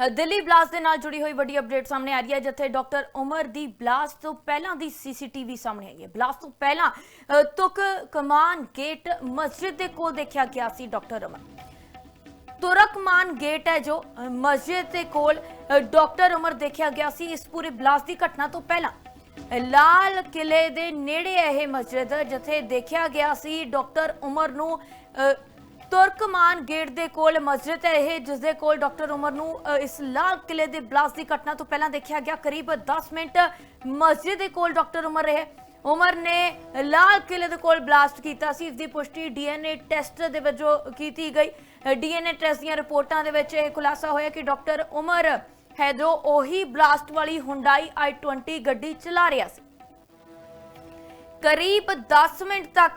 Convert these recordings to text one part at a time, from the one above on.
Delhi blast ਦੇ ਨਾਲ जुड़ी हुई बड़ी अपडेट सामने आ रही है जिथे डॉक्टर उमर दी ब्लास्ट तो पहला दी सीसीटीवी सामने आई है। ब्लास्ट तो पहला तुक कमान गेट मस्जिद के कोल देखा गया सी डॉक्टर उमर। तुरकमान गेट है जो मस्जिद के कोल डॉक्टर उमर देखा गया सी। इस पूरे ब्लास्ट की घटना तो पहला लाल किले दे नेड़े यह मस्जिद जिथे देखा गया सी डॉक्टर उमर नू तुर्कमान गेट दे कोल मस्जिद है यह जिस दे कोल डॉक्टर उमर नू इस लाल किले दे ब्लास्ट की घटना तो पहला देखा गया। करीब 10 मिनट मस्जिद दे कोल डॉक्टर उमर रहे। उमर ने लाल किले दे कोल ब्लास्ट कीता सी। इसकी पुष्टि डीएनए टेस्ट दे वजों कीती गई। डीएनए टेस्ट दी रिपोर्टां दे विच यह खुलासा होया कि डॉक्टर उमर है जो ओही ब्लास्ट वाली हुंडई i20 गड्डी चला रहा सी। करीब 10 मिनट तक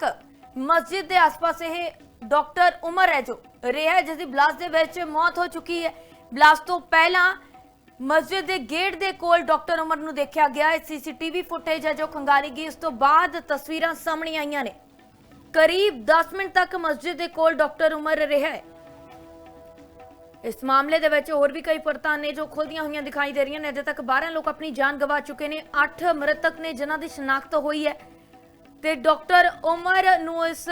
मस्जिद के आसपास यह डॉक्टर उमर है जो रहा है जिसकी ब्लास्ट दे विच मौत हो चुकी है। ब्लास्ट तो पहला मस्जिद के गेट के कोल डॉक्टर उमर नू देखा गया। सीसीटीवी फुटेज है जो खंगाली गई। इस तो बाद तस्वीरां सामने आईयां ने। करीब 10 मिनट तक मस्जिद के कोल डॉक्टर उमर रहा है। इस मामले दे विच होर भी कई परतां ने जो खुलदियां हुई दिखाई दे रही हैं। अजे तक 12 लोग अपनी जान गवा चुके हैं। 8 मृतक ने जिन्हां दी शनाख्त हुई है ते डॉक्टर उमर नू इस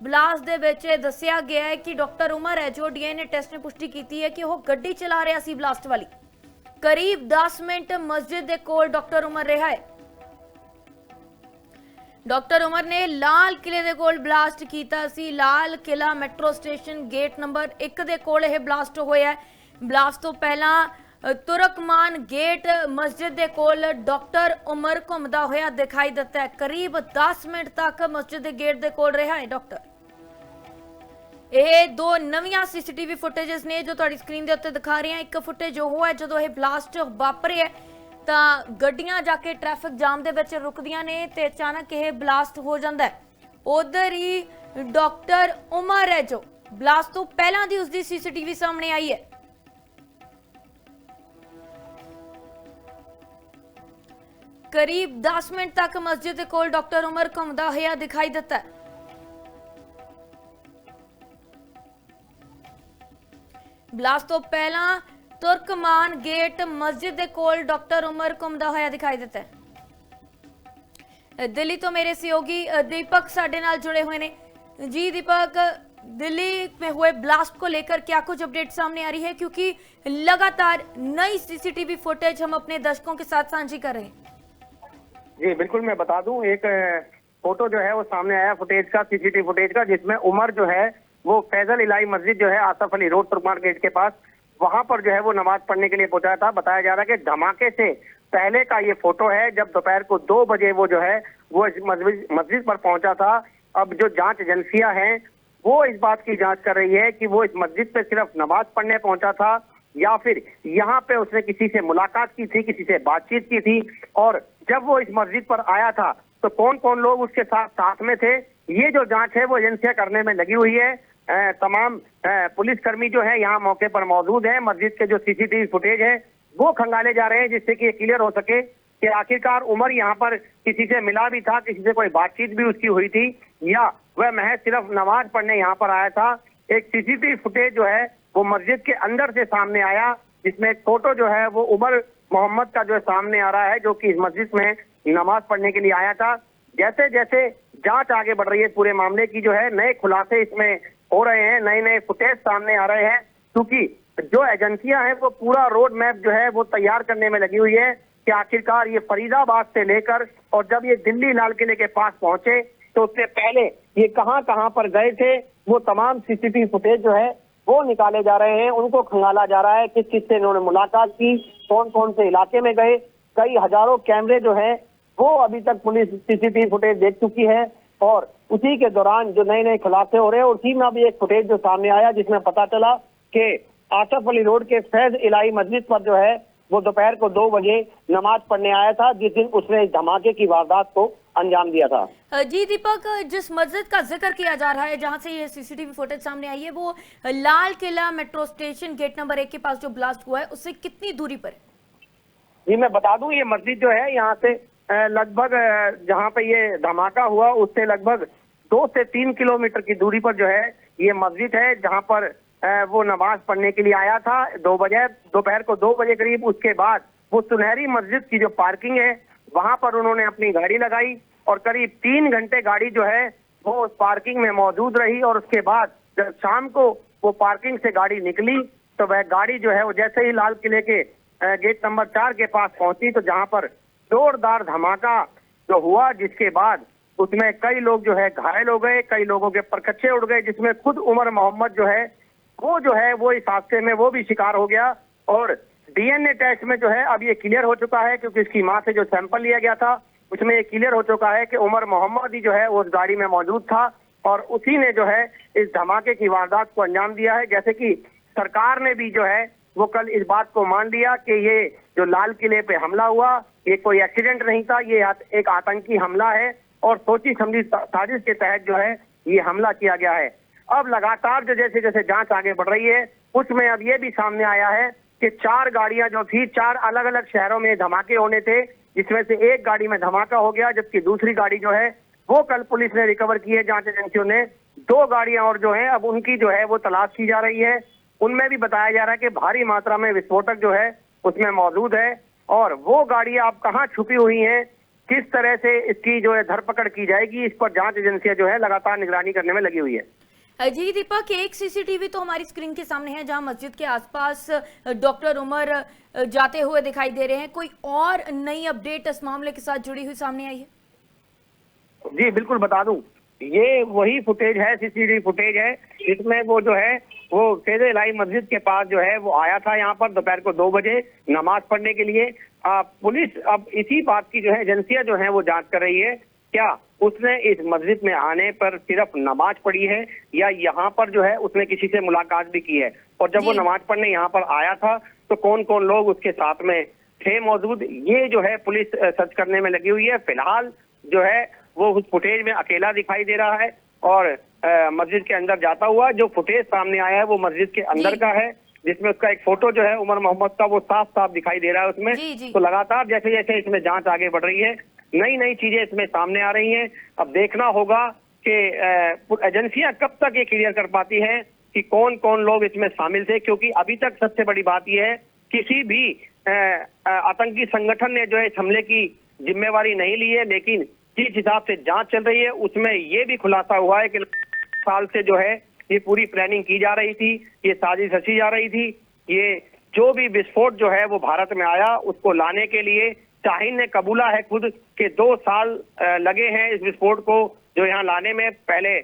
ब्लास्ट दे विच दस्सिया गया है कि डॉक्टर उमर है जो डीएनए टेस्ट ने पुष्टि की है कि वह गड्डी चला रहा सी ब्लास्ट वाली। करीब 10 मिनट मस्जिद दे कोल डॉक्टर उमर रहा है। डॉक्टर उमर ने लाल किले दे कोल ब्लास्ट कीता सी। Lal Qila metro station gate number 1 दे कोल यह ब्लास्ट होया है। ब्लास्ट तो पहला तुरकमान गेट मस्जिद के कोल डॉक्टर उमर घूमता होया दिखाई दिता है। करीब 10 मिनट तक मस्जिद के गेट के कोल रहा है डॉक्टर। ये दो नवीं सीसीटीवी फुटेजेस ने जो तुहाडी स्क्रीन के उत्ते दिखा रहे हैं। एक फुटेज वो है जो यह ब्लास्ट वापरे है तो गड्डियां जाके ट्रैफिक जाम दे विच रुकदियां ने ते अचानक यह ब्लास्ट हो जाता है। उधर ही डॉक्टर उमर है जो ब्लास्ट तो पहला दी उसकी सीसीटीवी सामने आई है। करीब 10 मिनट तक मस्जिद के कोल डॉक्टर उमर घूमता हुआ दिखाई दिता है। ब्लास्ट तो पहला तुर्कमान गेट मस्जिद के कोल डॉक्टर उमर घूमता हुआ दिखाई देता है। दिल्ली तो मेरे सहयोगी दीपक साडे नाल जुड़े हुए ने। जी दीपक, दिल्ली में हुए ब्लास्ट को लेकर क्या कुछ अपडेट सामने आ रही है, क्योंकि लगातार नई सीसीटीवी फुटेज हम अपने दर्शकों के साथ साझी कर रहे हैं। जी बिल्कुल, मैं बता दूं, एक फोटो जो है वो सामने आया फुटेज का, सीसीटीवी फुटेज का, जिसमें उमर जो है वो फैजल इलाही मस्जिद जो है आसफ अली रोड तुर्कमान गेट के पास, वहां पर जो है वो नमाज पढ़ने के लिए पहुंचा था। बताया जा रहा है कि धमाके से पहले का ये फोटो है जब दोपहर को 2 बजे वो जो है वो इस मस्जिद पर पहुंचा था। अब जो जांच एजेंसियां हैं वो इस बात की जांच कर रही है कि वो इस मस्जिद पे सिर्फ नमाज पढ़ने पहुंचा था या फिर यहाँ पे उसने किसी से मुलाकात की थी, किसी से बातचीत की थी, और जब वो इस मस्जिद पर आया था तो कौन कौन लोग उसके साथ में थे। ये जो जांच है वो एजेंसियां करने में लगी हुई है। तमाम पुलिसकर्मी जो है यहाँ मौके पर मौजूद है। मस्जिद के जो सीसीटीवी फुटेज है वो खंगाले जा रहे हैं जिससे कि ये क्लियर हो सके कि आखिरकार उमर यहाँ पर किसी से मिला भी था, किसी से कोई बातचीत भी उसकी हुई थी, या वह महज सिर्फ नमाज पढ़ने यहाँ पर आया था। एक सीसीटीवी फुटेज जो है वो मस्जिद के अंदर से सामने आया, जिसमें एक फोटो जो है वो उमर मोहम्मद का जो सामने आ रहा है, जो कि इस मस्जिद में नमाज पढ़ने के लिए आया था। जैसे जैसे जांच आगे बढ़ रही है पूरे मामले की, जो है नए खुलासे इसमें हो रहे हैं, नए नए फुटेज सामने आ रहे हैं, क्योंकि जो एजेंसियां हैं वो पूरा रोड मैप जो है वो तैयार करने में लगी हुई है कि आखिरकार ये फरीदाबाद से लेकर और जब ये दिल्ली लाल किले के पास पहुंचे तो उससे पहले ये कहां कहां पर गए थे, वो तमाम सीसीटीवी फुटेज जो है वो निकाले जा रहे हैं। उनको खंगाला जा रहा है किस किस से इन्होंने मुलाकात की, कौन कौन से इलाके में गए। कई हजारों कैमरे जो है वो अभी तक पुलिस सीसीटीवी फुटेज देख चुकी है, और उसी के दौरान जो नए नए खुलासे हो रहे हैं, उसी में भी एक फुटेज जो सामने आया जिसमें पता चला कि आसफ अली रोड के फैज इलाही मस्जिद पर जो है वो दोपहर को 2 बजे नमाज पढ़ने आया था, जिस दिन उसने इस धमाके की वारदात को अंजाम दिया था। जी दीपक, जिस मस्जिद का जिक्र किया जा रहा है जहां से ये सीसीटीवी फुटेज सामने आई है, वो Lal Qila metro station gate number 1 के पास जो ब्लास्ट हुआ है उससे कितनी दूरी पर है? जी मैं बता दूं, ये मस्जिद जो है यहाँ से लगभग जहाँ पे ये धमाका हुआ उससे लगभग 2 से 3 किलोमीटर की दूरी पर जो है ये मस्जिद है, जहाँ पर वो नमाज पढ़ने के लिए आया था 2 बजे, दोपहर को 2 बजे करीब। उसके बाद वो सुनहरी मस्जिद की जो पार्किंग है वहां पर उन्होंने अपनी गाड़ी लगाई और करीब 3 घंटे गाड़ी जो है वो उस पार्किंग में मौजूद रही। और उसके बाद जब शाम को वो पार्किंग से गाड़ी निकली तो वह गाड़ी जो है वो जैसे ही लाल किले के गेट नंबर 4 के पास पहुंची तो जहां पर जोरदार धमाका जो हुआ, जिसके बाद उसमें कई लोग जो है घायल हो गए, कई लोगों के परखच्चे उड़ गए, जिसमें खुद उमर मोहम्मद जो है वो इस हादसे में वो भी शिकार हो गया। और डीएनए टेस्ट में जो है अब ये क्लियर हो चुका है, क्योंकि इसकी मां से जो सैंपल लिया गया था उसमें ये क्लियर हो चुका है कि उमर मोहम्मद ही जो है वो उस गाड़ी में मौजूद था और उसी ने जो है इस धमाके की वारदात को अंजाम दिया है। जैसे कि सरकार ने भी जो है वो कल इस बात को मान लिया कि ये जो लाल किले पे हमला हुआ ये कोई एक्सीडेंट नहीं था, ये एक आतंकी हमला है और सोची समझी साजिश के तहत जो है ये हमला किया गया है। अब लगातार जो जैसे जैसे जांच आगे बढ़ रही है उसमें अब ये भी सामने आया है कि 4 गाड़ियां जो थी 4 अलग अलग शहरों में धमाके होने थे, जिसमें से एक गाड़ी में धमाका हो गया, जबकि दूसरी गाड़ी जो है वो कल पुलिस ने रिकवर की है। जांच एजेंसियों ने 2 गाड़ियां और जो है अब उनकी जो है वो तलाश की जा रही है। उनमें भी बताया जा रहा है कि भारी मात्रा में विस्फोटक जो है उसमें मौजूद है और वो गाड़ियां अब कहाँ छुपी हुई हैं, किस तरह से इसकी जो है धरपकड़ की जाएगी, इस पर जांच एजेंसियां जो है लगातार निगरानी करने में लगी हुई है। जी दीपक, एक सीसीटीवी तो हमारी स्क्रीन के सामने है जहां मस्जिद के आसपास डॉक्टर उमर जाते हुए दिखाई दे रहे हैं। कोई और नई अपडेट इस मामले के साथ जुड़ी हुई सामने आई है? जी बिल्कुल बता दूं, ये वही फुटेज है, सीसीटीवी फुटेज है, जिसमें वो जो है वो फैजल इलाही मस्जिद के पास जो है वो आया था यहाँ पर दोपहर को 2 बजे नमाज पढ़ने के लिए। पुलिस अब इसी बात की जो है एजेंसियां जो है वो जांच कर रही है, क्या उसने इस मस्जिद में आने पर सिर्फ नमाज पढ़ी है या यहाँ पर जो है उसने किसी से मुलाकात भी की है, और जब वो नमाज पढ़ने यहाँ पर आया था तो कौन कौन लोग उसके साथ में थे मौजूद, ये जो है पुलिस सर्च करने में लगी हुई है। फिलहाल जो है वो उस फुटेज में अकेला दिखाई दे रहा है और मस्जिद के अंदर जाता हुआ जो फुटेज सामने आया है वो मस्जिद के अंदर का है, जिसमें उसका एक फोटो जो है उमर मोहम्मद का वो साफ साफ दिखाई दे रहा है उसमें। तो लगातार जैसे जैसे इसमें जांच आगे बढ़ रही है नई नई चीजें इसमें सामने आ रही हैं। अब देखना होगा कि एजेंसियां कब तक ये क्लियर कर पाती हैं कि कौन कौन लोग इसमें शामिल थे, क्योंकि अभी तक सबसे बड़ी बात यह है किसी भी आतंकी संगठन ने जो है इस हमले की जिम्मेवारी नहीं ली है, लेकिन जिस हिसाब से जांच चल रही है उसमें ये भी खुलासा हुआ है कि साल से जो है ये पूरी प्लानिंग की जा रही थी, ये साजिश रची जा रही थी। ये जो भी विस्फोट जो है वो भारत में आया उसको लाने के लिए शाहीन ने कबूला है खुद के 2 साल लगे हैं इस विस्फोट को जो यहाँ लाने में। पहले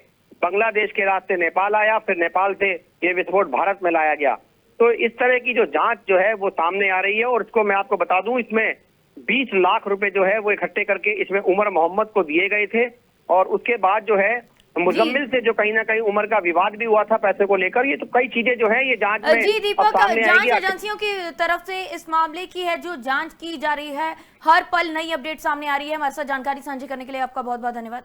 बांग्लादेश के रास्ते नेपाल आया, फिर नेपाल से ये विस्फोट भारत में लाया गया। तो इस तरह की जो जांच जो है वो सामने आ रही है और इसको मैं आपको बता दूं इसमें 20 लाख रुपए जो है वो इकट्ठे करके इसमें उमर मोहम्मद को दिए गए थे और उसके बाद जो है मुजम्मिल से जो कहीं ना कहीं उमर का विवाद भी हुआ था पैसे को लेकर। ये तो कई चीजें जो है ये जांच में जी दीपक, सामने जांच आएगी। एजेंसियों की तरफ से इस मामले की है जो जांच की जा रही है, हर पल नई अपडेट सामने आ रही है। हमारे साथ जानकारी साझी करने के लिए आपका बहुत बहुत धन्यवाद।